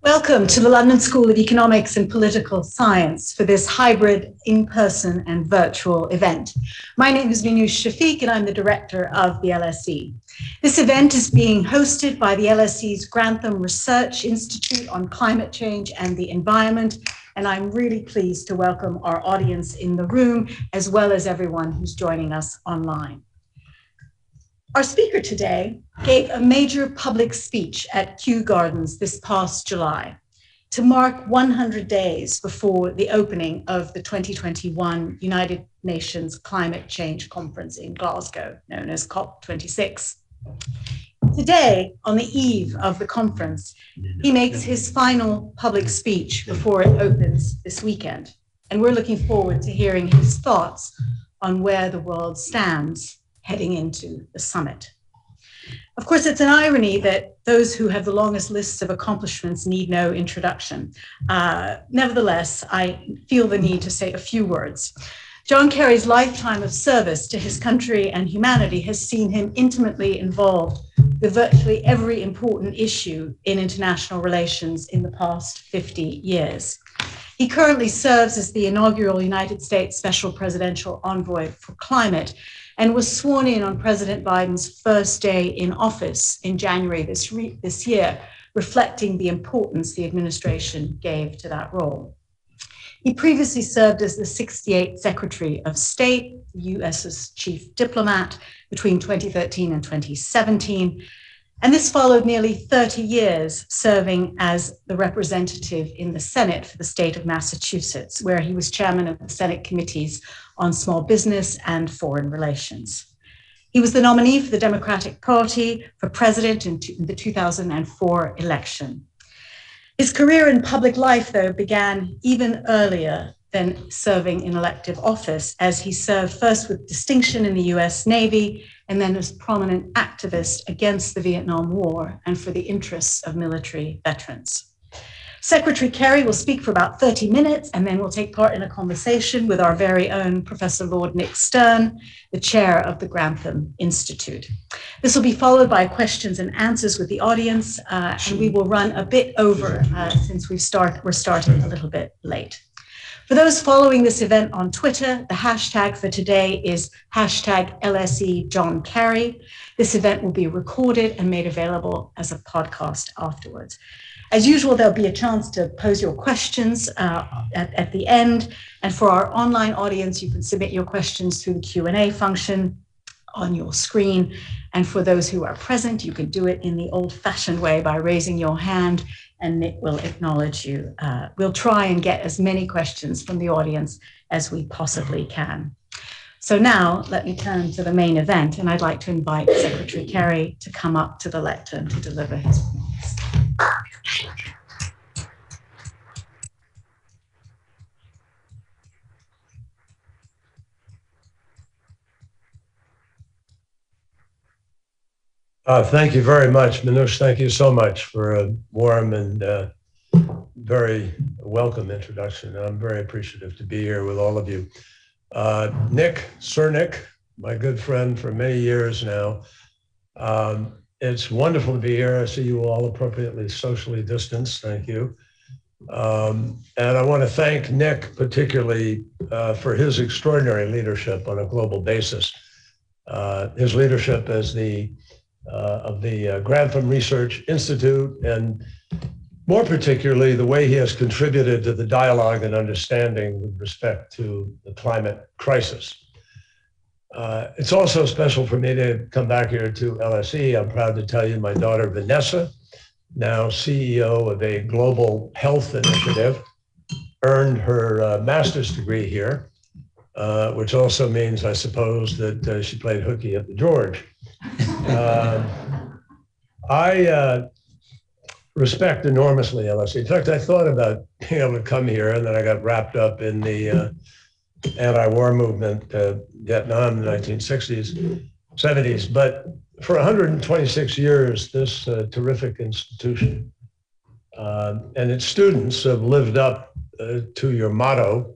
Welcome to the London School of Economics and Political Science for this hybrid in-person and virtual event. My name is Minouche Shafiq and I'm the director of the LSE. This event is being hosted by the LSE's Grantham Research Institute on Climate Change and the Environment, and I'm really pleased to welcome our audience in the room as well as everyone who's joining us online. Our speaker today gave a major public speech at Kew Gardens this past July to mark 100 days before the opening of the 2021 United Nations Climate Change Conference in Glasgow, known as Cop26. Today, on the eve of the conference, he makes his final public speech before it opens this weekend. And we're looking forward to hearing his thoughts on where the world stands heading into the summit. Of course, it's an irony that those who have the longest lists of accomplishments need no introduction. Nevertheless, I feel the need to say a few words. John Kerry's lifetime of service to his country and humanity has seen him intimately involved with virtually every important issue in international relations in the past 50 years. He currently serves as the inaugural United States Special Presidential Envoy for Climate and was sworn in on President Biden's first day in office in January this year, reflecting the importance the administration gave to that role. He previously served as the 68th Secretary of State, the US's chief diplomat between 2013 and 2017, and this followed nearly 30 years serving as the representative in the Senate for the state of Massachusetts, where he was chairman of the Senate committees on small business and foreign relations. He was the nominee for the Democratic Party for president in the 2004 election. His career in public life, though, began even earlier than serving in elective office, as he served first with distinction in the US Navy and then as prominent activist against the Vietnam War and for the interests of military veterans. Secretary Kerry will speak for about 30 minutes and then we'll take part in a conversation with our very own Professor Lord Nick Stern, the chair of the Grantham Institute. This will be followed by questions and answers with the audience, and we will run a bit over since we're starting a little bit late. For those following this event on Twitter, the hashtag for today is hashtag LSE John Kerry. This event will be recorded and made available as a podcast afterwards. As usual, there'll be a chance to pose your questions at the end. And for our online audience, you can submit your questions through the Q&A function on your screen. And for those who are present, you can do it in the old-fashioned way by raising your hand and Nick will acknowledge you. We'll try and get as many questions from the audience as we possibly can. So now let me turn to the main event, and I'd like to invite Secretary Kerry to come up to the lectern to deliver his remarks. Thank you very much, Minouche. Thank you so much for a warm and very welcome introduction. I'm very appreciative to be here with all of you. Nick, Sir Nick, my good friend for many years now. It's wonderful to be here. I see you all appropriately socially distanced. Thank you. And I want to thank Nick particularly for his extraordinary leadership on a global basis. His leadership as of the Grantham Research Institute, and more particularly, the way he has contributed to the dialogue and understanding with respect to the climate crisis. It's also special for me to come back here to LSE. I'm proud to tell you my daughter, Vanessa, now CEO of a global health initiative, earned her master's degree here, which also means, I suppose, that she played hooky at the George. I respect enormously LSE. In fact, I thought about being able to come here, and then I got wrapped up in the anti-war movement, Vietnam in the 1960s. 70s, but for 126 years, this terrific institution and its students have lived up to your motto,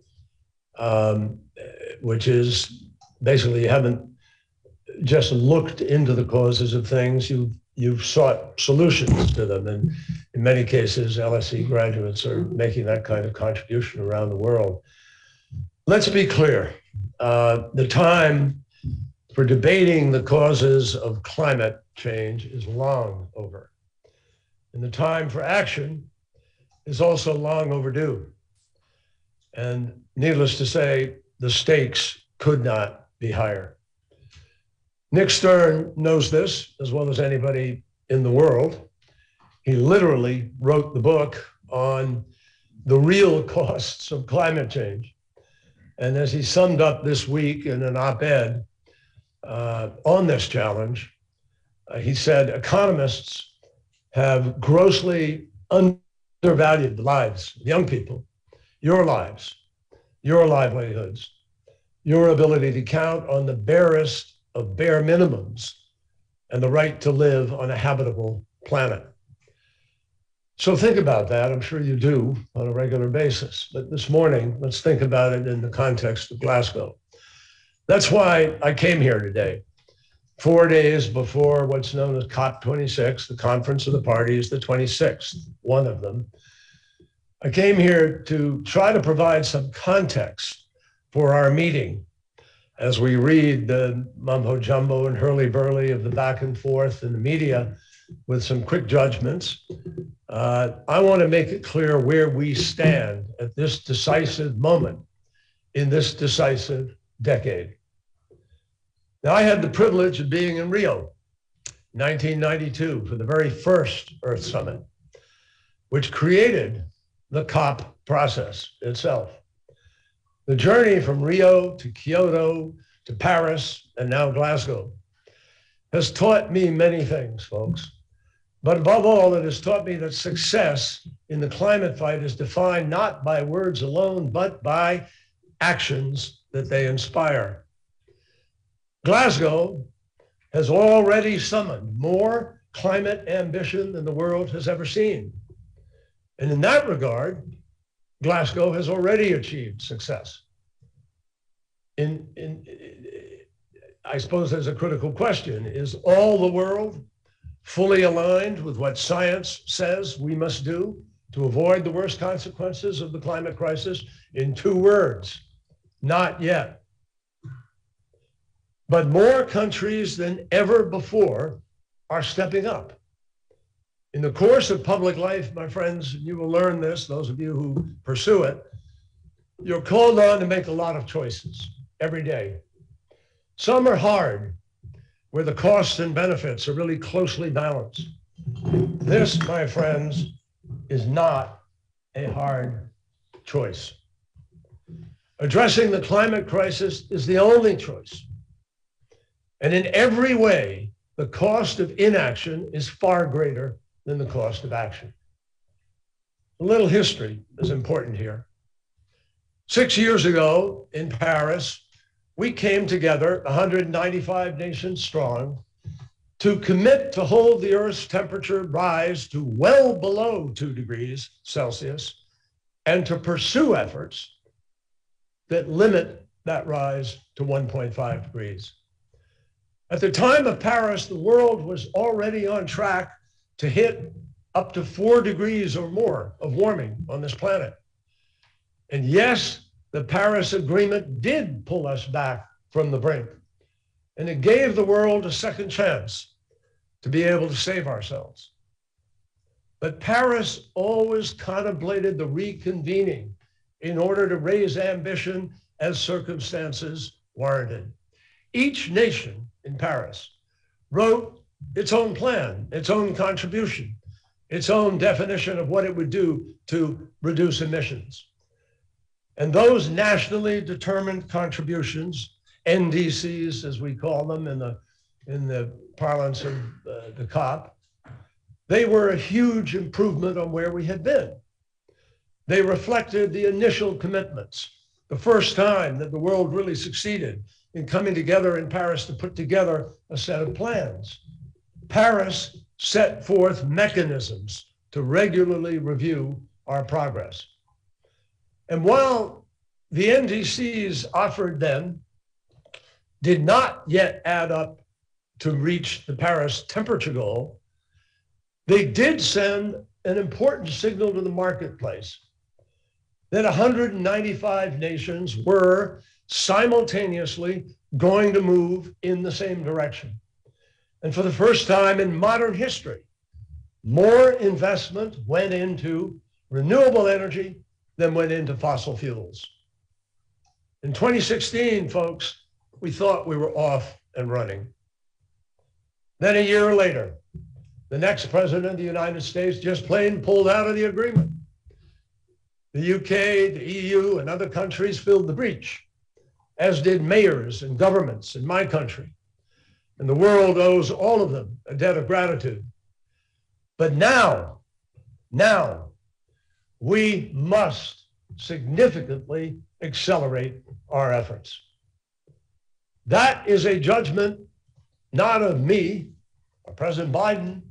which is basically you haven't just looked into the causes of things, you've sought solutions to them. And in many cases, LSE graduates are making that kind of contribution around the world. Let's be clear, the time for debating the causes of climate change is long over. And the time for action is also long overdue. And needless to say, the stakes could not be higher. Nick Stern knows this as well as anybody in the world. He literally wrote the book on the real costs of climate change. And as he summed up this week in an op-ed on this challenge, he said, economists have grossly undervalued the lives of young people, your lives, your livelihoods, your ability to count on the barest of bare minimums and the right to live on a habitable planet. So think about that. I'm sure you do on a regular basis. But this morning, let's think about it in the context of Glasgow. That's why I came here today, 4 days before what's known as Cop26, the Conference of the Parties, the 26th, one of them. I came here to try to provide some context for our meeting as we read the mumbo jumbo and hurly-burly of the back and forth in the media with some quick judgments. I want to make it clear where we stand at this decisive moment in this decisive decade. Now, I had the privilege of being in Rio, 1992, for the very first Earth Summit, which created the COP process itself. The journey from Rio to Kyoto to Paris and now Glasgow has taught me many things, folks. But above all, it has taught me that success in the climate fight is defined not by words alone, but by actions that they inspire. Glasgow has already summoned more climate ambition than the world has ever seen. And in that regard, Glasgow has already achieved success. I suppose there's a critical question. Is all the world fully aligned with what science says we must do to avoid the worst consequences of the climate crisis? In 2 words, not yet. But more countries than ever before are stepping up. In the course of public life, my friends, you will learn this, those of you who pursue it, you're called on to make a lot of choices every day. Some are hard, where the costs and benefits are really closely balanced. This, my friends, is not a hard choice. Addressing the climate crisis is the only choice. And in every way, the cost of inaction is far greater than the cost of action. A little history is important here. 6 years ago in Paris, we came together, 195 nations strong, to commit to hold the Earth's temperature rise to well below 2 degrees Celsius and to pursue efforts that limit that rise to 1.5 degrees. At the time of Paris, the world was already on track to hit up to 4 degrees or more of warming on this planet. And yes, the Paris Agreement did pull us back from the brink, and it gave the world a second chance to be able to save ourselves. But Paris always contemplated the reconvening in order to raise ambition as circumstances warranted. Each nation in Paris wrote its own plan, its own contribution, its own definition of what it would do to reduce emissions. And those nationally determined contributions, NDCs as we call them in the parlance of the COP, they were a huge improvement on where we had been. They reflected the initial commitments, the first time that the world really succeeded in coming together in Paris to put together a set of plans. Paris set forth mechanisms to regularly review our progress. And while the NDCs offered then did not yet add up to reach the Paris temperature goal, they did send an important signal to the marketplace that 195 nations were simultaneously going to move in the same direction. And for the first time in modern history, more investment went into renewable energy than went into fossil fuels. In 2016, folks, we thought we were off and running. Then a year later, the next president of the United States just plain pulled out of the agreement. The UK, the EU, and other countries filled the breach, as did mayors and governments in my country. And the world owes all of them a debt of gratitude. But now, we must significantly accelerate our efforts. That is a judgment not of me, or President Biden,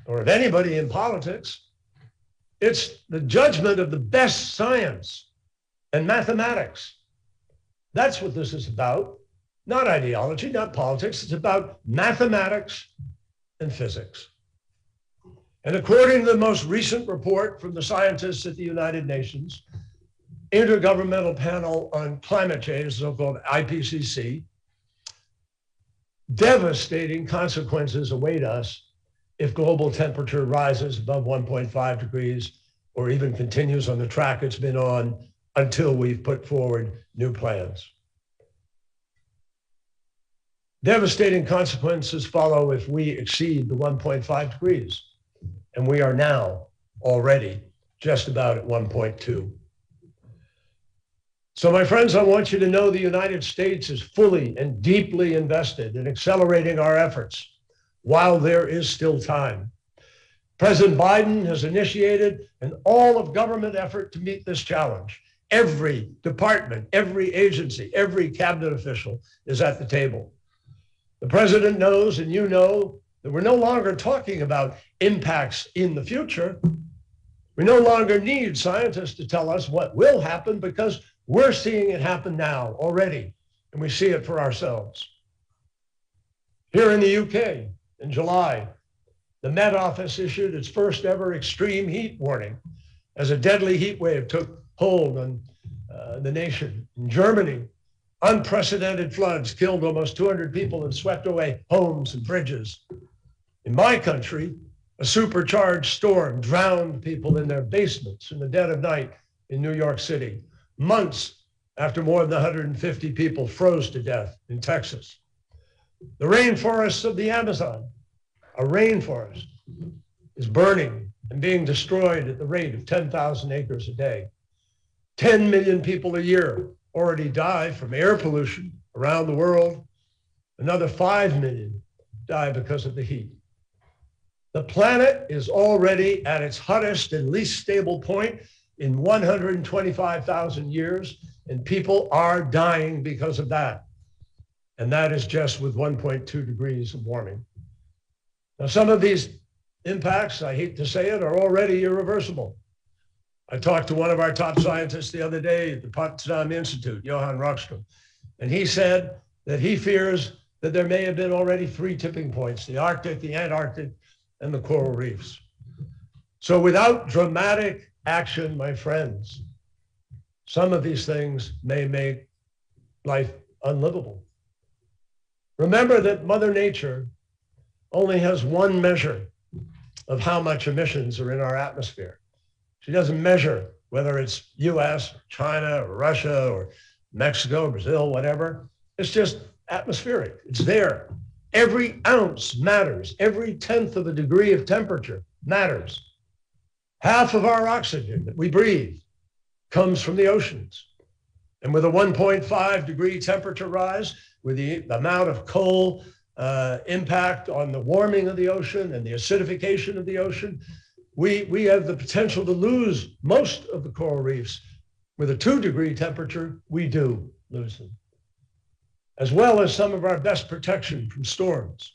or of anybody in politics. It's the judgment of the best science and mathematics. That's what this is about. Not ideology, not politics. It's about mathematics and physics. And according to the most recent report from the scientists at the United Nations, Intergovernmental Panel on Climate Change, so-called IPCC, devastating consequences await us if global temperature rises above 1.5 degrees or even continues on the track it's been on until we've put forward new plans. Devastating consequences follow if we exceed the 1.5 degrees, and we are now already just about at 1.2. So my friends, I want you to know the United States is fully and deeply invested in accelerating our efforts while there is still time. President Biden has initiated an all-of-government effort to meet this challenge. Every department, every agency, every cabinet official is at the table. The president knows, and you know, that we're no longer talking about impacts in the future. We no longer need scientists to tell us what will happen because we're seeing it happen now already, and we see it for ourselves. Here in the UK, in July, the Met Office issued its first ever extreme heat warning as a deadly heat wave took hold on the nation. In Germany, unprecedented floods killed almost 200 people and swept away homes and bridges. In my country, a supercharged storm drowned people in their basements in the dead of night in New York City, months after more than 150 people froze to death in Texas. The rainforests of the Amazon, a rainforest, is burning and being destroyed at the rate of 10,000 acres a day. 10 million people a year already die from air pollution around the world. Another 5 million die because of the heat. The planet is already at its hottest and least stable point in 125,000 years, and people are dying because of that. And that is just with 1.2 degrees of warming. Now, some of these impacts, I hate to say it, are already irreversible. I talked to one of our top scientists the other day at the Potsdam Institute, Johann Rockström, and he said that he fears that there may have been already 3 tipping points: the Arctic, the Antarctic, and the coral reefs. So without dramatic action, my friends, some of these things may make life unlivable. Remember that Mother Nature only has one measure of how much emissions are in our atmosphere. She doesn't measure whether it's US, or China, or Russia, or Mexico, Brazil, whatever. It's just atmospheric. It's there. Every ounce matters. Every 1/10 of a degree of temperature matters. Half of our oxygen that we breathe comes from the oceans. And with a 1.5 degree temperature rise, with the amount of coal impact on the warming of the ocean and the acidification of the ocean, we have the potential to lose most of the coral reefs. With a 2 degree temperature, we do lose them. as well as some of our best protection from storms,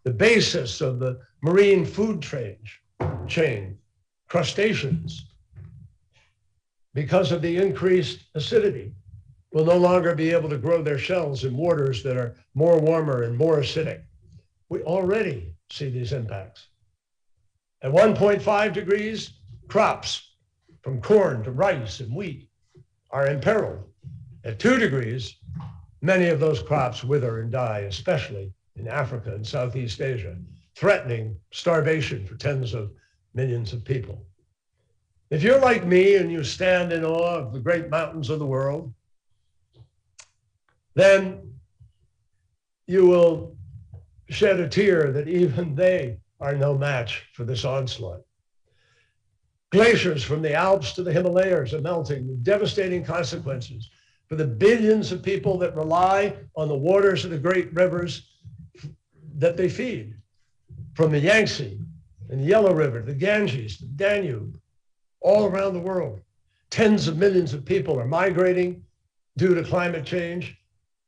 the basis of the marine food chain, crustaceans, because of the increased acidity, will no longer be able to grow their shells in waters that are more warmer and more acidic. We already see these impacts. At 1.5 degrees, crops from corn to rice and wheat are imperiled. At 2 degrees, many of those crops wither and die, especially in Africa and Southeast Asia, threatening starvation for tens of millions of people. If you're like me and you stand in awe of the great mountains of the world, then you will shed a tear that even they are no match for this onslaught. Glaciers from the Alps to the Himalayas are melting with devastating consequences for the billions of people that rely on the waters of the great rivers that they feed, from the Yangtze and the Yellow River, the Ganges, the Danube, all around the world. Tens of millions of people are migrating due to climate change,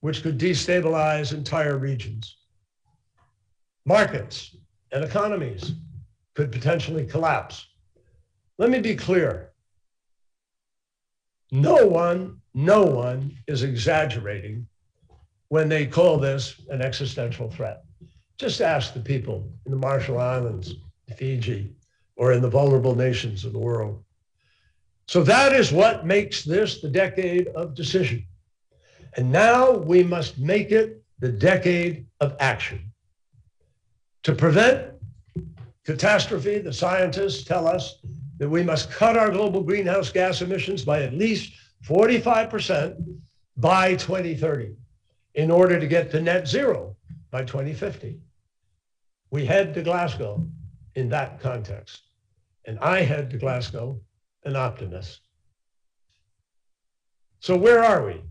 which could destabilize entire regions. Markets and economies could potentially collapse. Let me be clear. No one is exaggerating when they call this an existential threat. Just ask the people in the Marshall Islands, Fiji, or in the vulnerable nations of the world. So that is what makes this the decade of decision. And now we must make it the decade of action. To prevent catastrophe, the scientists tell us that we must cut our global greenhouse gas emissions by at least 45% by 2030 in order to get to net zero by 2050. We head to Glasgow in that context. And I head to Glasgow an optimist. So where are we?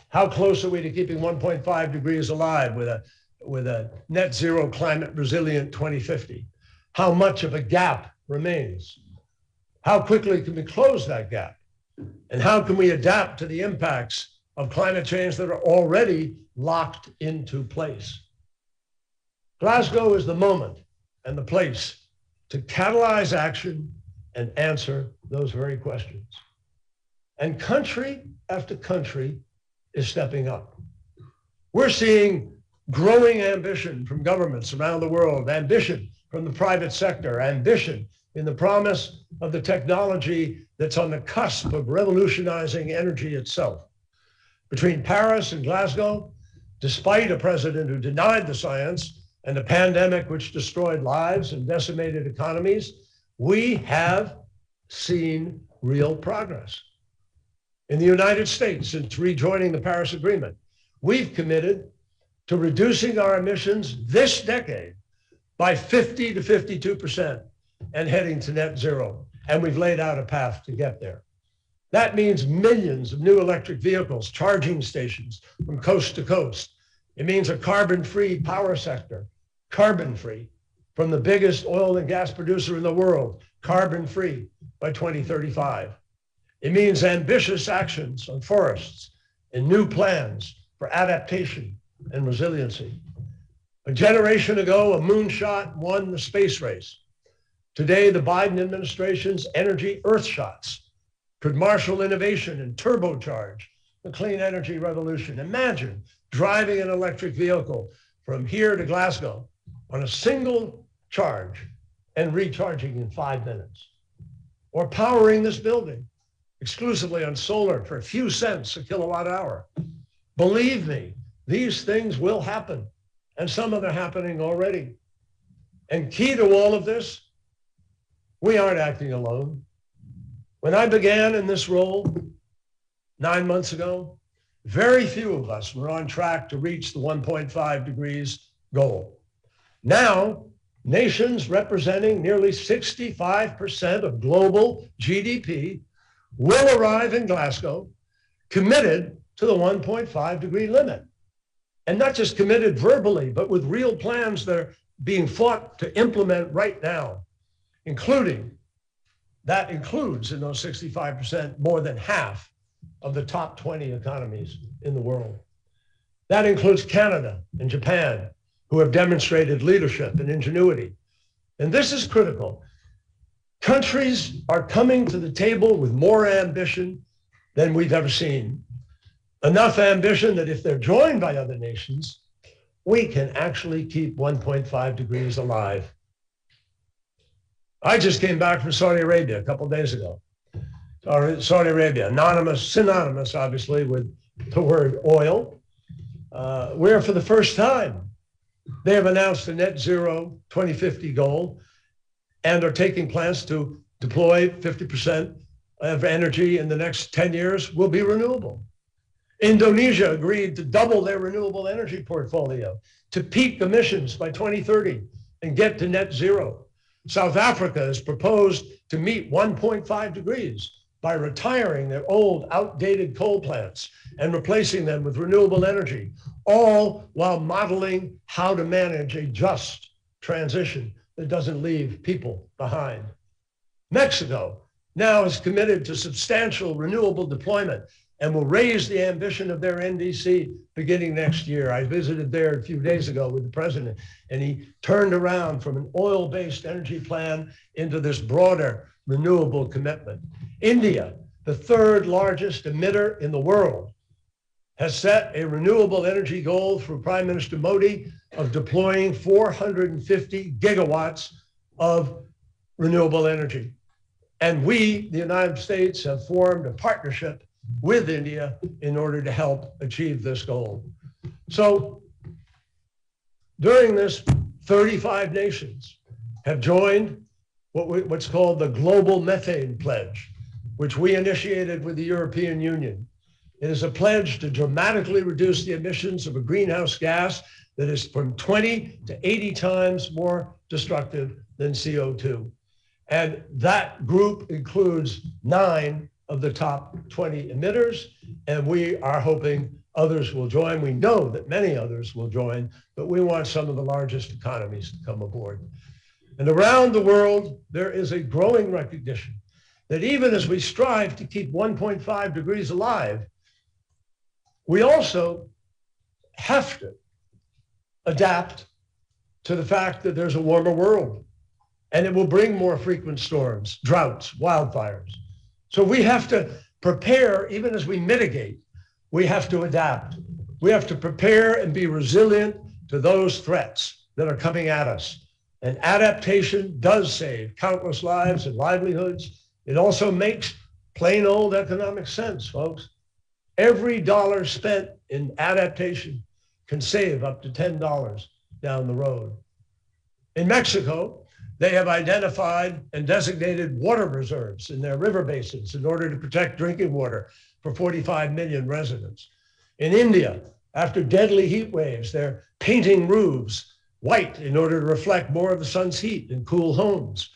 How close are we to keeping 1.5 degrees alive with a net zero climate resilient 2050? How much of a gap remains? How quickly can we close that gap? And how can we adapt to the impacts of climate change that are already locked into place? Glasgow is the moment and the place to catalyze action and answer those very questions. And country after country is stepping up. We're seeing growing ambition from governments around the world, ambition from the private sector, ambition in the promise of the technology that's on the cusp of revolutionizing energy itself. Between Paris and Glasgow, despite a president who denied the science and a pandemic which destroyed lives and decimated economies, we have seen real progress. In the United States, since rejoining the Paris Agreement, we've committed to reducing our emissions this decade by 50 to 52% and heading to net zero. And we've laid out a path to get there. That means millions of new electric vehicles, charging stations from coast to coast. It means a carbon-free power sector, carbon-free, from the biggest oil and gas producer in the world, carbon-free by 2035. It means ambitious actions on forests and new plans for adaptation and resiliency. A generation ago, a moonshot won the space race. Today, the Biden administration's energy earthshots could marshal innovation and turbocharge the clean energy revolution. Imagine driving an electric vehicle from here to Glasgow on a single charge and recharging in 5 minutes. Or powering this building exclusively on solar for a few cents a kilowatt hour. Believe me, these things will happen, and some of them are happening already. And key to all of this, we aren't acting alone. When I began in this role 9 months ago, very few of us were on track to reach the 1.5 degrees goal. Now, nations representing nearly 65% of global GDP will arrive in Glasgow committed to the 1.5 degree limit. And not just committed verbally, but with real plans that are being fought to implement right now, that includes in those 65% more than half of the top 20 economies in the world. That includes Canada and Japan, who have demonstrated leadership and ingenuity. And this is critical. Countries are coming to the table with more ambition than we've ever seen. Enough ambition that if they're joined by other nations, we can actually keep 1.5 degrees alive. I just came back from Saudi Arabia a couple of days ago. Saudi Arabia, synonymous, obviously, with the word oil, where for the first time, they have announced a net zero 2050 goal and are taking plans to deploy 50% of energy in the next 10 years will be renewable. Indonesia agreed to double their renewable energy portfolio to peak emissions by 2030 and get to net zero. South Africa has proposed to meet 1.5 degrees by retiring their old, outdated coal plants and replacing them with renewable energy, all while modeling how to manage a just transition that doesn't leave people behind. Mexico now is committed to substantial renewable deployment and will raise the ambition of their NDC beginning next year. I visited there a few days ago with the president, and he turned around from an oil-based energy plan into this broader renewable commitment. India, the third largest emitter in the world, has set a renewable energy goal through Prime Minister Modi of deploying 450 gigawatts of renewable energy. And we, the United States, have formed a partnership with India in order to help achieve this goal. So during this, 35 nations have joined what's called the Global Methane Pledge, which we initiated with the European Union. It is a pledge to dramatically reduce the emissions of a greenhouse gas that is from 20 to 80 times more destructive than CO2. And that group includes 9 of the top 20 emitters, and we are hoping others will join. We know that many others will join, but we want some of the largest economies to come aboard. And around the world, there is a growing recognition that even as we strive to keep 1.5 degrees alive, we also have to adapt to the fact that there's a warmer world, and it will bring more frequent storms, droughts, wildfires. So we have to prepare, even as we mitigate, we have to adapt. We have to prepare and be resilient to those threats that are coming at us. And adaptation does save countless lives and livelihoods. It also makes plain old economic sense, folks. Every dollar spent in adaptation can save up to $10 down the road. In Mexico, they have identified and designated water reserves in their river basins in order to protect drinking water for 45 million residents. In India, after deadly heat waves, they're painting roofs white in order to reflect more of the sun's heat and cool homes.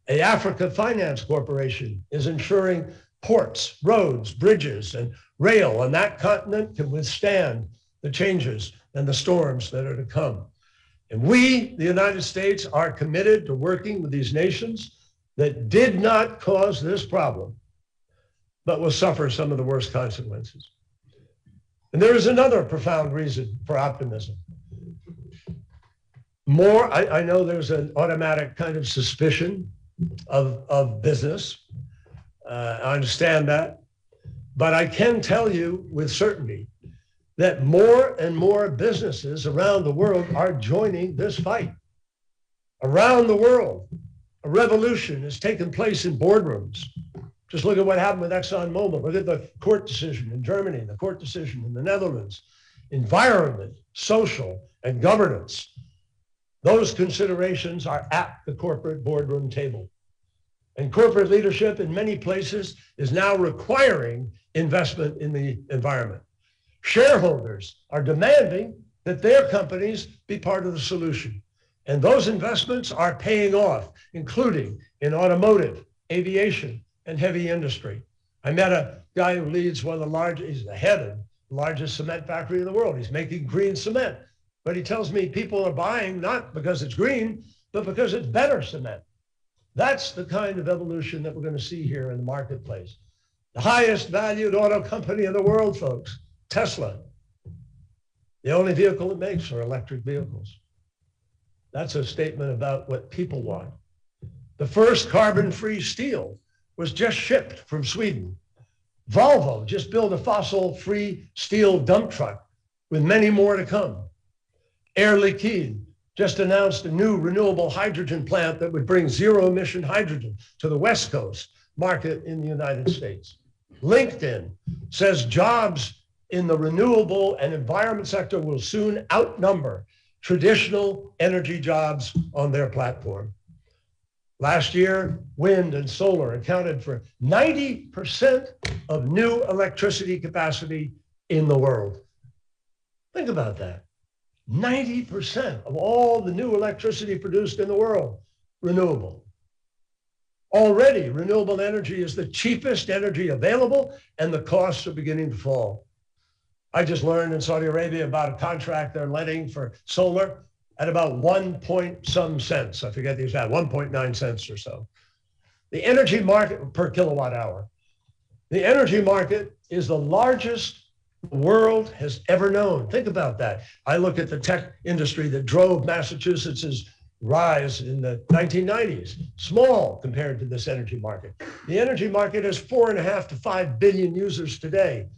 The Africa Finance Corporation is ensuring ports, roads, bridges, and rail on that continent can withstand the changes and the storms that are to come. And we, the United States, are committed to working with these nations that did not cause this problem, but will suffer some of the worst consequences. And there is another profound reason for optimism. I know there's an automatic kind of suspicion of business. I understand that. But I can tell you with certainty that more and more businesses around the world are joining this fight. Around the world, a revolution has taken place in boardrooms. Just look at what happened with ExxonMobil. Look at the court decision in Germany, the court decision in the Netherlands. Environment, social, and governance. Those considerations are at the corporate boardroom table. And corporate leadership in many places is now requiring investment in the environment. Shareholders are demanding that their companies be part of the solution. And those investments are paying off, including in automotive, aviation, and heavy industry. I met a guy who leads one of the largest, he's the head of the largest cement factory in the world. He's making green cement. But he tells me people are buying not because it's green, but because it's better cement. That's the kind of evolution that we're going to see here in the marketplace. The highest valued auto company in the world, folks, Tesla, The only vehicle it makes are electric vehicles. That's a statement about what people want. The first carbon-free steel was just shipped from Sweden. Volvo just built a fossil-free steel dump truck with many more to come. Air Liquide just announced a new renewable hydrogen plant that would bring zero-emission hydrogen to the West Coast market in the United States. LinkedIn says jobs in the renewable and environment sector will soon outnumber traditional energy jobs on their platform. Last year, wind and solar accounted for 90% of new electricity capacity in the world. Think about that. 90% of all the new electricity produced in the world, renewable. Already, renewable energy is the cheapest energy available, and the costs are beginning to fall. I just learned in Saudi Arabia about a contract they're letting for solar at about 1 point some cents. I forget the exact, 1.9 cents or so. The energy market per kilowatt hour. The energy market is the largest the world has ever known. Think about that. I look at the tech industry that drove Massachusetts's rise in the 1990s, small compared to this energy market. The energy market has 4.5 to 5 billion users today,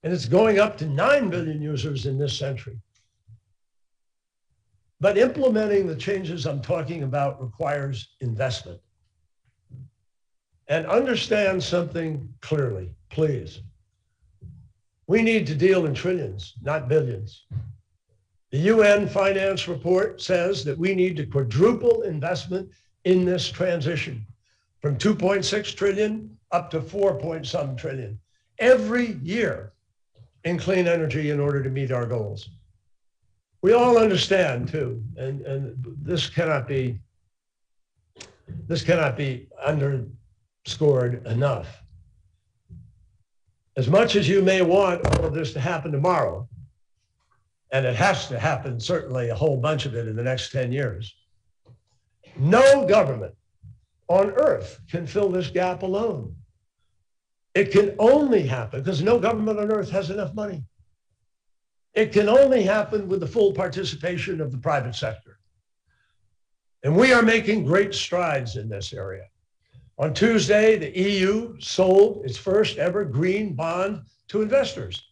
and it's going up to 9 billion users in this century. But implementing the changes I'm talking about requires investment. And understand something clearly, please. We need to deal in trillions, not billions. The UN finance report says that we need to quadruple investment in this transition from 2.6 trillion up to 4 point some trillion every year in clean energy in order to meet our goals. We all understand too, and this cannot be underscored enough. As much as you may want all of this to happen tomorrow, and it has to happen, certainly a whole bunch of it in the next 10 years, no government on earth can fill this gap alone. It can only happen because no government on earth has enough money. It can only happen with the full participation of the private sector. And we are making great strides in this area. On Tuesday, the EU sold its first ever green bond to investors.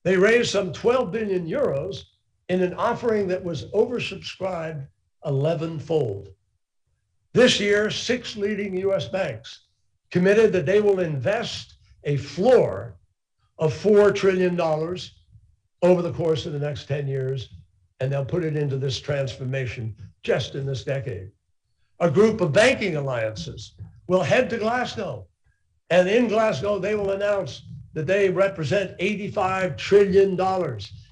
They raised some 12 billion euros in an offering that was oversubscribed 11-fold. This year, 6 leading US banks committed that they will invest a floor of $4 trillion over the course of the next 10 years, and they'll put it into this transformation just in this decade. A group of banking alliances will head to Glasgow, and in Glasgow, they will announce that they represent $85 trillion,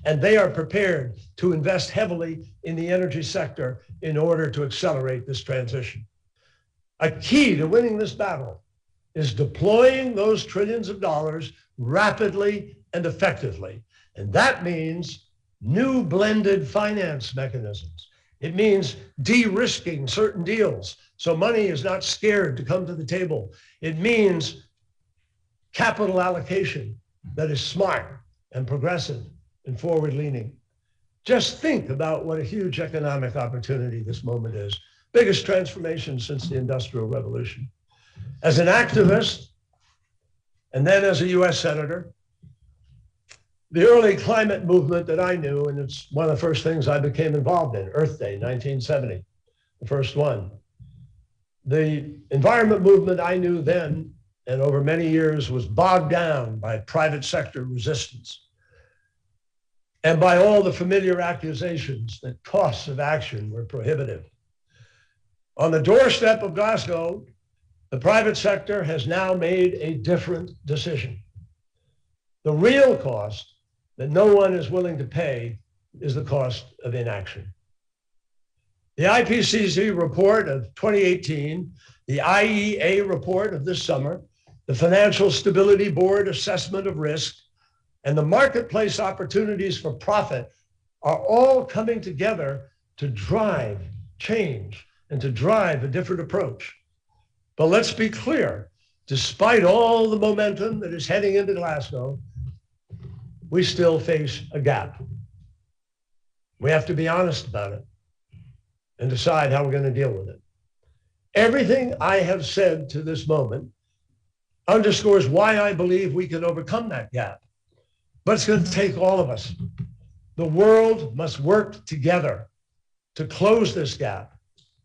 and they are prepared to invest heavily in the energy sector in order to accelerate this transition. A key to winning this battle is deploying those trillions of dollars rapidly and effectively. And that means new blended finance mechanisms. It means de-risking certain deals so money is not scared to come to the table. It means capital allocation that is smart and progressive and forward-leaning. Just think about what a huge economic opportunity this moment is. Biggest transformation since the Industrial Revolution. As an activist, and then as a US Senator, the early climate movement that I knew, and it's one of the first things I became involved in, Earth Day, 1970, the first one. The environment movement I knew then, and over many years, was bogged down by private sector resistance and by all the familiar accusations that costs of action were prohibitive. On the doorstep of Glasgow, the private sector has now made a different decision. The real cost that no one is willing to pay is the cost of inaction. The IPCC report of 2018, the IEA report of this summer, the Financial Stability Board assessment of risk, and the marketplace opportunities for profit are all coming together to drive change and to drive a different approach. But let's be clear, despite all the momentum that is heading into Glasgow, we still face a gap. We have to be honest about it and decide how we're going to deal with it. Everything I have said to this moment underscores why I believe we can overcome that gap. But it's going to take all of us. The world must work together to close this gap.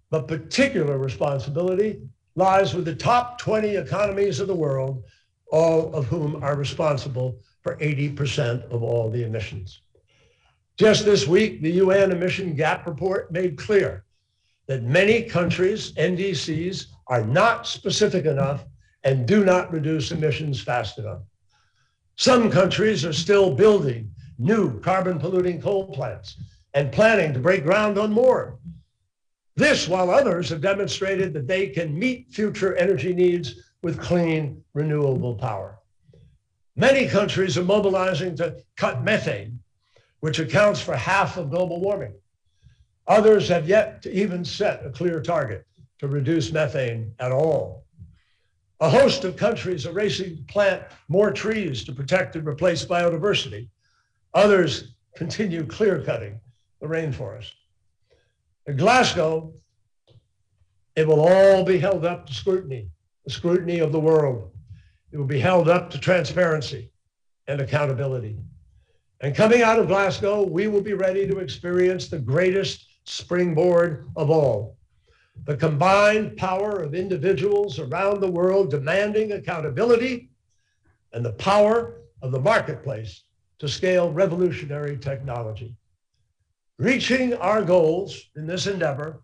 But particular responsibility lies with the top 20 economies of the world, all of whom are responsible for 80% of all the emissions. Just this week, the UN Emission Gap Report made clear that many countries' NDCs are not specific enough and do not reduce emissions fast enough. Some countries are still building new carbon-polluting coal plants and planning to break ground on more. This, while others have demonstrated that they can meet future energy needs with clean, renewable power. Many countries are mobilizing to cut methane, which accounts for half of global warming. Others have yet to even set a clear target to reduce methane at all. A host of countries are racing to plant more trees to protect and replace biodiversity. Others continue clear-cutting the rainforest. In Glasgow, it will all be held up to scrutiny, the scrutiny of the world. It will be held up to transparency and accountability. And coming out of Glasgow, we will be ready to experience the greatest springboard of all, the combined power of individuals around the world demanding accountability and the power of the marketplace to scale revolutionary technology. Reaching our goals in this endeavor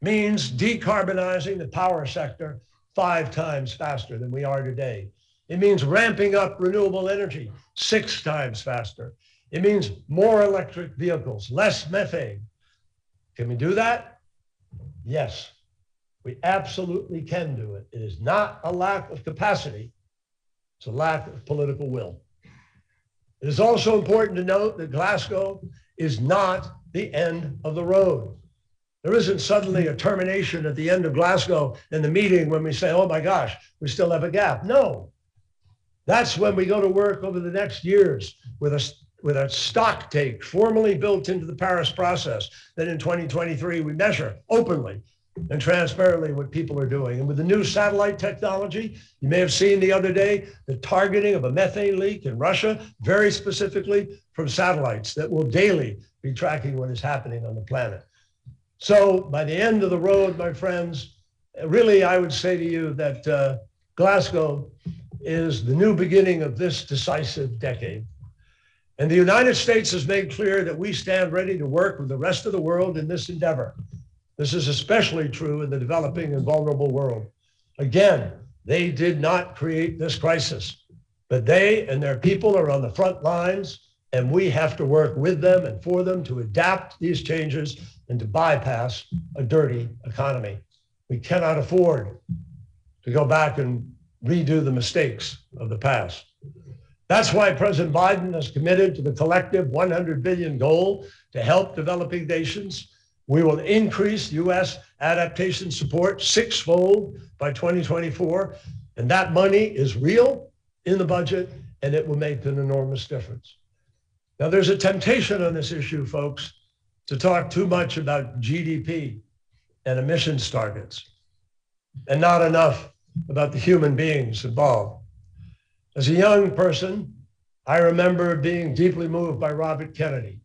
means decarbonizing the power sector 5 times faster than we are today. It means ramping up renewable energy 6 times faster. It means more electric vehicles, less methane. Can we do that? Yes, we absolutely can do it. It is not a lack of capacity, it's a lack of political will. It is also important to note that Glasgow is not the end of the road. There isn't suddenly a termination at the end of Glasgow in the meeting when we say, oh my gosh, we still have a gap. No, that's when we go to work over the next years with a stock take formally built into the Paris process that in 2023 we measure openly and transparently what people are doing. And with the new satellite technology, you may have seen the other day the targeting of a methane leak in Russia, very specifically from satellites that will daily be tracking what is happening on the planet. So by the end of the road, my friends, really I would say to you that Glasgow is the new beginning of this decisive decade. And the United States has made clear that we stand ready to work with the rest of the world in this endeavor. This is especially true in the developing and vulnerable world. Again, they did not create this crisis, but they and their people are on the front lines, and we have to work with them and for them to adapt these changes and to bypass a dirty economy. We cannot afford to go back and redo the mistakes of the past. That's why President Biden has committed to the collective 100 billion goal to help developing nations. We will increase US adaptation support 6-fold by 2024. And that money is real in the budget, and it will make an enormous difference. Now, there's a temptation on this issue, folks, to talk too much about GDP and emissions targets, and not enough about the human beings involved. As a young person, I remember being deeply moved by Robert Kennedy,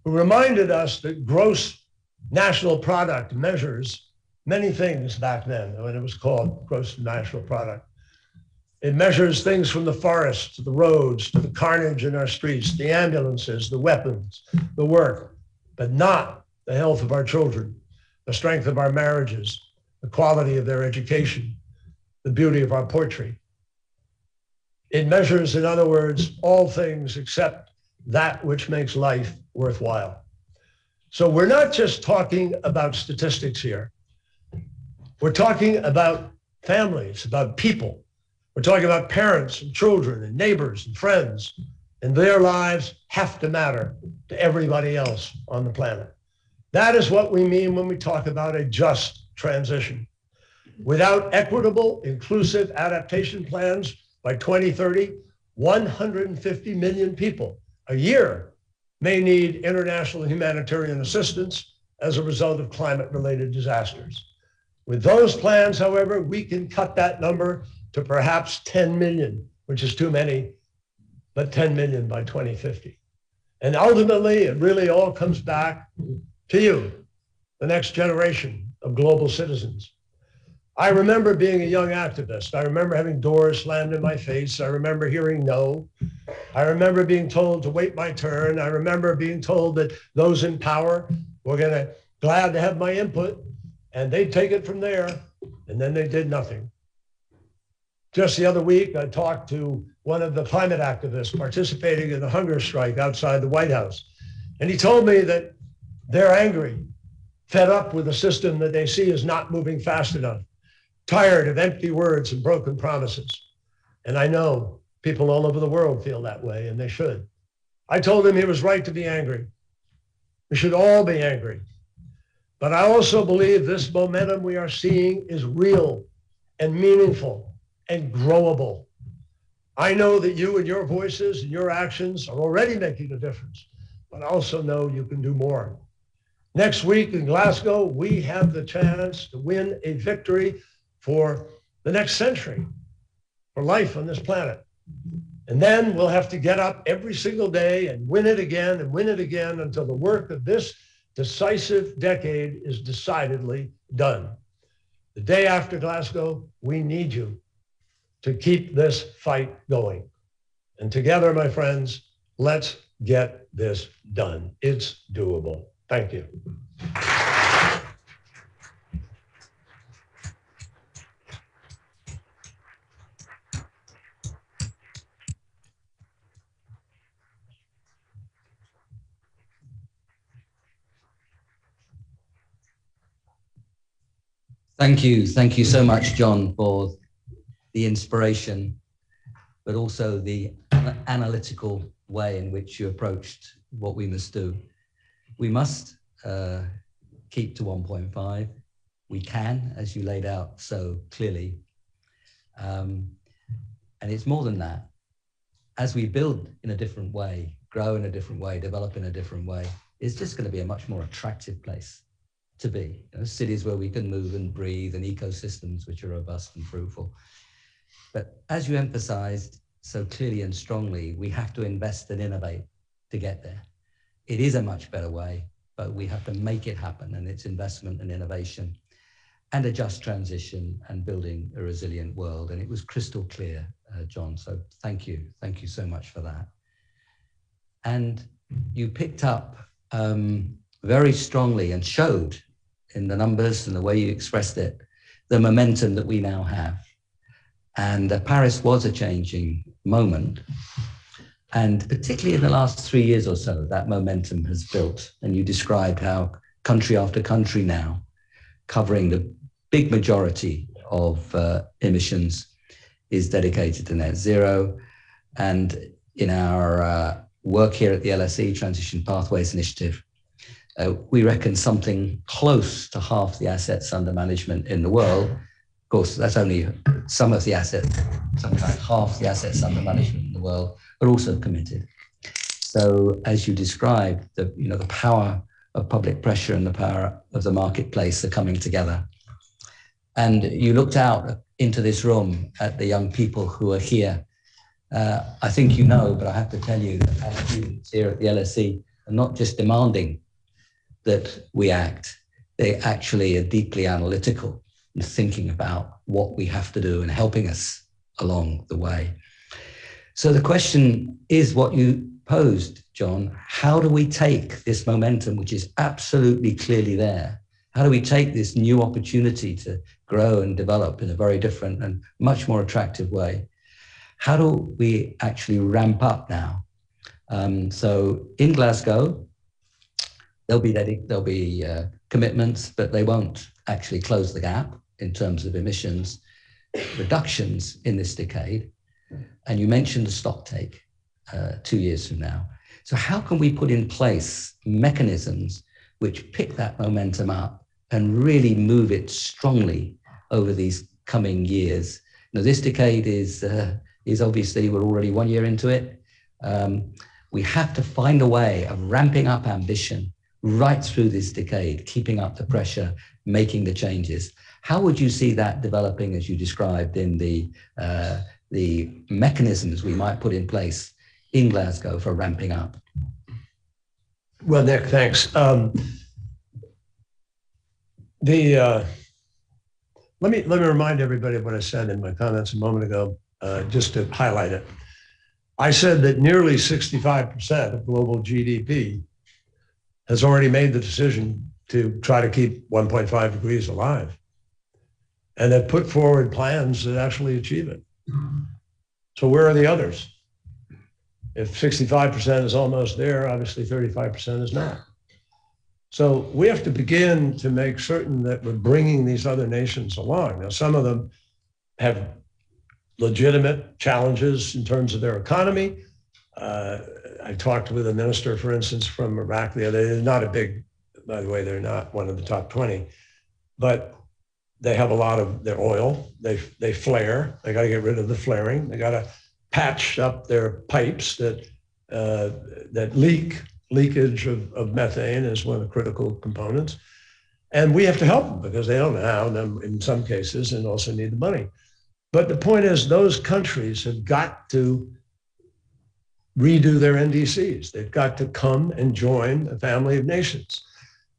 who reminded us that gross national product measures many things back then when it was called gross national product. It measures things from the forests to the roads to the carnage in our streets, the ambulances, the weapons, the work, but not the health of our children, the strength of our marriages, the quality of their education, the beauty of our poetry. It measures, in other words, all things except that which makes life worthwhile. So we're not just talking about statistics here. We're talking about families, about people. We're talking about parents and children and neighbors and friends, and their lives have to matter to everybody else on the planet. That is what we mean when we talk about a just transition. Without equitable, inclusive adaptation plans by 2030, 150 million people a year may need international humanitarian assistance as a result of climate-related disasters. With those plans, however, we can cut that number to perhaps 10 million, which is too many, but 10 million by 2050. And ultimately, it really all comes back to you, the next generation of global citizens. I remember being a young activist. I remember having doors slammed in my face. I remember hearing no. I remember being told to wait my turn. I remember being told that those in power were glad to have my input, and they'd take it from there, and then they did nothing. Just the other week, I talked to one of the climate activists participating in the hunger strike outside the White House, and he told me that they're angry, fed up with a system that they see is not moving fast enough, tired of empty words and broken promises. And I know people all over the world feel that way, and they should. I told him he was right to be angry. We should all be angry. But I also believe this momentum we are seeing is real and meaningful and growable. I know that you and your voices and your actions are already making a difference, but I also know you can do more. Next week in Glasgow, we have the chance to win a victory for the next century, for life on this planet. And then we'll have to get up every single day and win it again until the work of this decisive decade is decidedly done. The day after Glasgow, we need you to keep this fight going. And together, my friends, let's get this done. It's doable. Thank you. Thank you. Thank you so much, John, for the inspiration, but also the analytical way in which you approached what we must do. We must keep to 1.5. We can, as you laid out so clearly. And it's more than that. As we build in a different way, grow in a different way, develop in a different way, it's just going to be a much more attractive place to be. You know, cities where we can move and breathe, and ecosystems which are robust and fruitful. But as you emphasized so clearly and strongly, we have to invest and innovate to get there. It is a much better way, but we have to make it happen, and it's investment and innovation and a just transition and building a resilient world. And it was crystal clear, John, so thank you. Thank you so much for that. And you picked up very strongly and showed in the numbers and the way you expressed it, the momentum that we now have. And Paris was a changing moment. And particularly in the last 3 years or so, that momentum has built. And you described how country after country now, covering the big majority of emissions, is dedicated to net zero. And in our work here at the LSE, Transition Pathways Initiative, we reckon something close to half the assets under management in the world. Of course, that's only some of the assets, sometimes half the assets under management in the world are also committed. So as you described, the power of public pressure and the power of the marketplace are coming together. And you looked out into this room at the young people who are here. I think you know, but I have to tell you that our students here at the LSE are not just demanding that we act, they actually are deeply analytical and thinking about what we have to do and helping us along the way. So the question is what you posed, John. How do we take this momentum, which is absolutely clearly there? How do we take this new opportunity to grow and develop in a very different and much more attractive way? How do we actually ramp up now? So in Glasgow, there'll be commitments, but they won't actually close the gap in terms of emissions reductions in this decade. And you mentioned the stock take 2 years from now. So how can we put in place mechanisms which pick that momentum up and really move it strongly over these coming years? Now, this decade is obviously, we're already 1 year into it. We have to find a way of ramping up ambition right through this decade, keeping up the pressure, making the changes. How would you see that developing as you described in the mechanisms we might put in place in Glasgow for ramping up? Well, Nick, thanks. Let me remind everybody of what I said in my comments a moment ago, just to highlight it. I said that nearly 65% of global GDP has already made the decision to try to keep 1.5 degrees alive, and have put forward plans that actually achieve it. So where are the others? If 65% is almost there, obviously 35% is not. So we have to begin to make certain that we're bringing these other nations along. Now, some of them have legitimate challenges in terms of their economy. I talked with a minister, for instance, from Iraq the other day. They're not a big, by the way, they're not one of the top 20, but they have a lot of their oil. They flare. They got to get rid of the flaring. They got to patch up their pipes that leak. Leakage of methane is one of the critical components. And we have to help them because they don't know how in some cases, and also need the money. But the point is, those countries have got to redo their NDCs. They've got to come and join a family of nations.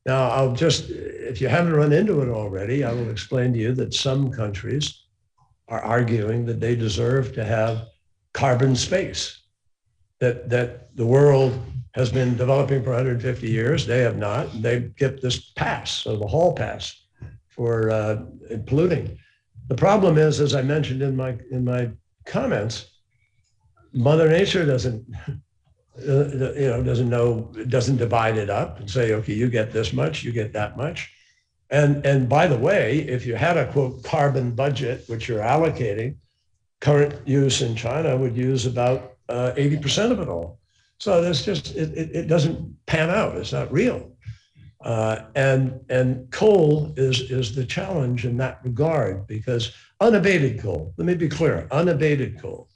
Now, I'll just, if you haven't run into it already, I will explain to you that some countries are arguing that they deserve to have carbon space, that the world has been developing for 150 years. They have not. They get this pass, so the hall pass for polluting. The problem is, as I mentioned in my comments, Mother Nature doesn't divide it up and say, okay, you get this much, you get that much. And by the way, if you had a quote carbon budget, which you're allocating, current use in China would use about 80% of it all. So there's just, it doesn't pan out. It's not real. And coal is the challenge in that regard, because unabated coal, let me be clear, unabated coal,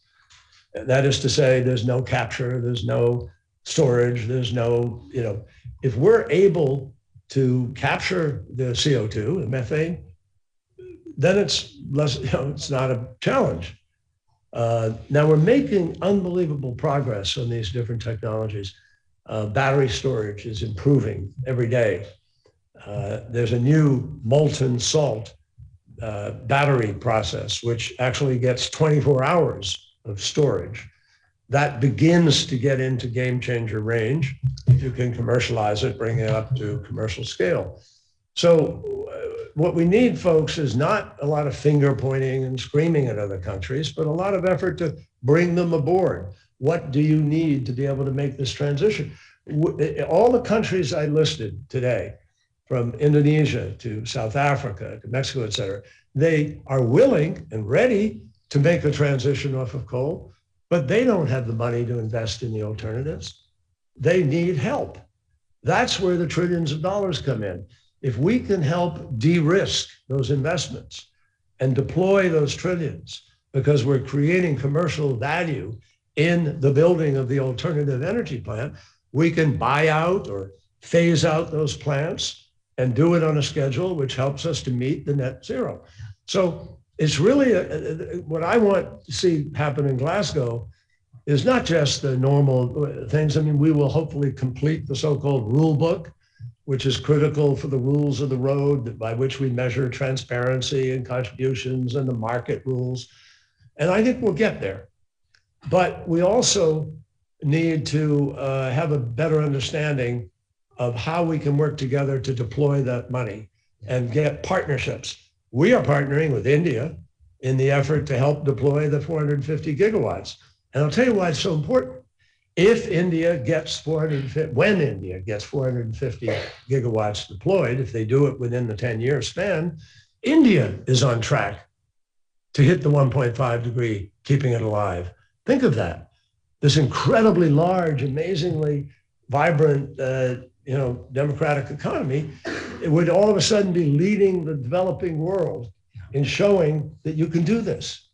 that is to say there's no capture, there's no storage, there's no, if we're able to capture the CO2 and methane, then it's less, it's not a challenge. Now we're making unbelievable progress on these different technologies. Battery storage is improving every day. There's a new molten salt battery process, which actually gets 24 hours of storage. That begins to get into game changer range. If you can commercialize it, bring it up to commercial scale. So what we need, folks, is not a lot of finger pointing and screaming at other countries, but a lot of effort to bring them aboard. What do you need to be able to make this transition? All the countries I listed today, from Indonesia to South Africa to Mexico, et cetera, they are willing and ready to make a transition off of coal, but they don't have the money to invest in the alternatives. They need help. That's where the trillions of dollars come in. If we can help de-risk those investments and deploy those trillions, because we're creating commercial value in the building of the alternative energy plant, we can buy out or phase out those plants and do it on a schedule which helps us to meet the net zero. So it's really what I want to see happen in Glasgow is not just the normal things. I mean, we will hopefully complete the so-called rule book, which is critical for the rules of the road by which we measure transparency and contributions and the market rules. And I think we'll get there. But we also need to have a better understanding of how we can work together to deploy that money and get partnerships. We are partnering with India in the effort to help deploy the 450 gigawatts. And I'll tell you why it's so important. If India gets when India gets 450 gigawatts deployed, if they do it within the 10-year span, India is on track to hit the 1.5 degree, keeping it alive. Think of that. This incredibly large, amazingly vibrant, democratic economy, it would all of a sudden be leading the developing world in showing that you can do this.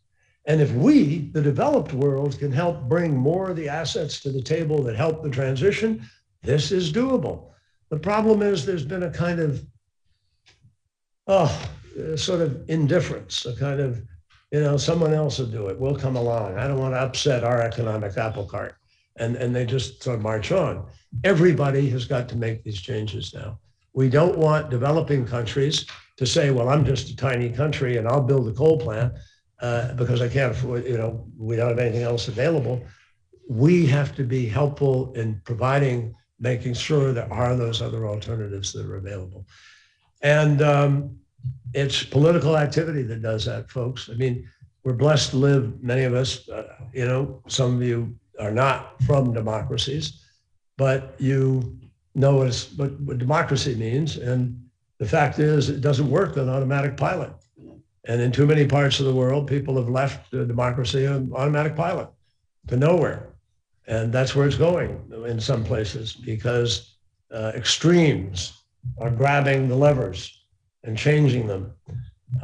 And if we, the developed world, can help bring more of the assets to the table that help the transition, this is doable. The problem is there's been a kind of, sort of indifference, a kind of, someone else will do it. We'll come along. I don't want to upset our economic apple cart. And they just sort of march on. Everybody has got to make these changes now. We don't want developing countries to say, well, I'm just a tiny country and I'll build a coal plant because I can't afford, we don't have anything else available. We have to be helpful in providing, making sure there are those other alternatives that are available. And it's political activity that does that, folks. I mean, we're blessed to live, many of us, some of you are not from democracies, but you know what democracy means. And the fact is, it doesn't work on automatic pilot. And in too many parts of the world, people have left democracy on automatic pilot to nowhere. And that's where it's going in some places, because extremes are grabbing the levers and changing them.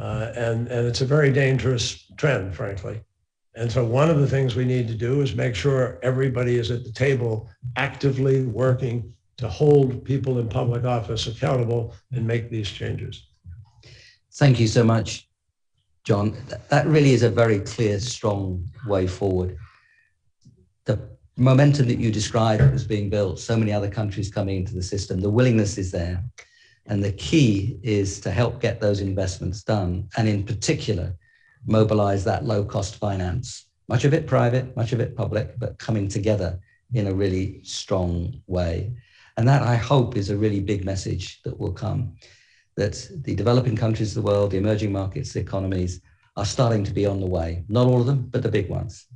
And it's a very dangerous trend, frankly. And so one of the things we need to do is make sure everybody is at the table actively working to hold people in public office accountable and make these changes. Thank you so much, John. That really is a very clear, strong way forward. The momentum that you described is being built, so many other countries coming into the system, the willingness is there. And the key is to help get those investments done. And in particular, mobilize that low-cost finance, much of it private, much of it public, but coming together in a really strong way. And that, I hope, is a really big message that will come, that the developing countries of the world, the emerging markets, the economies are starting to be on the way. Not all of them, but the big ones.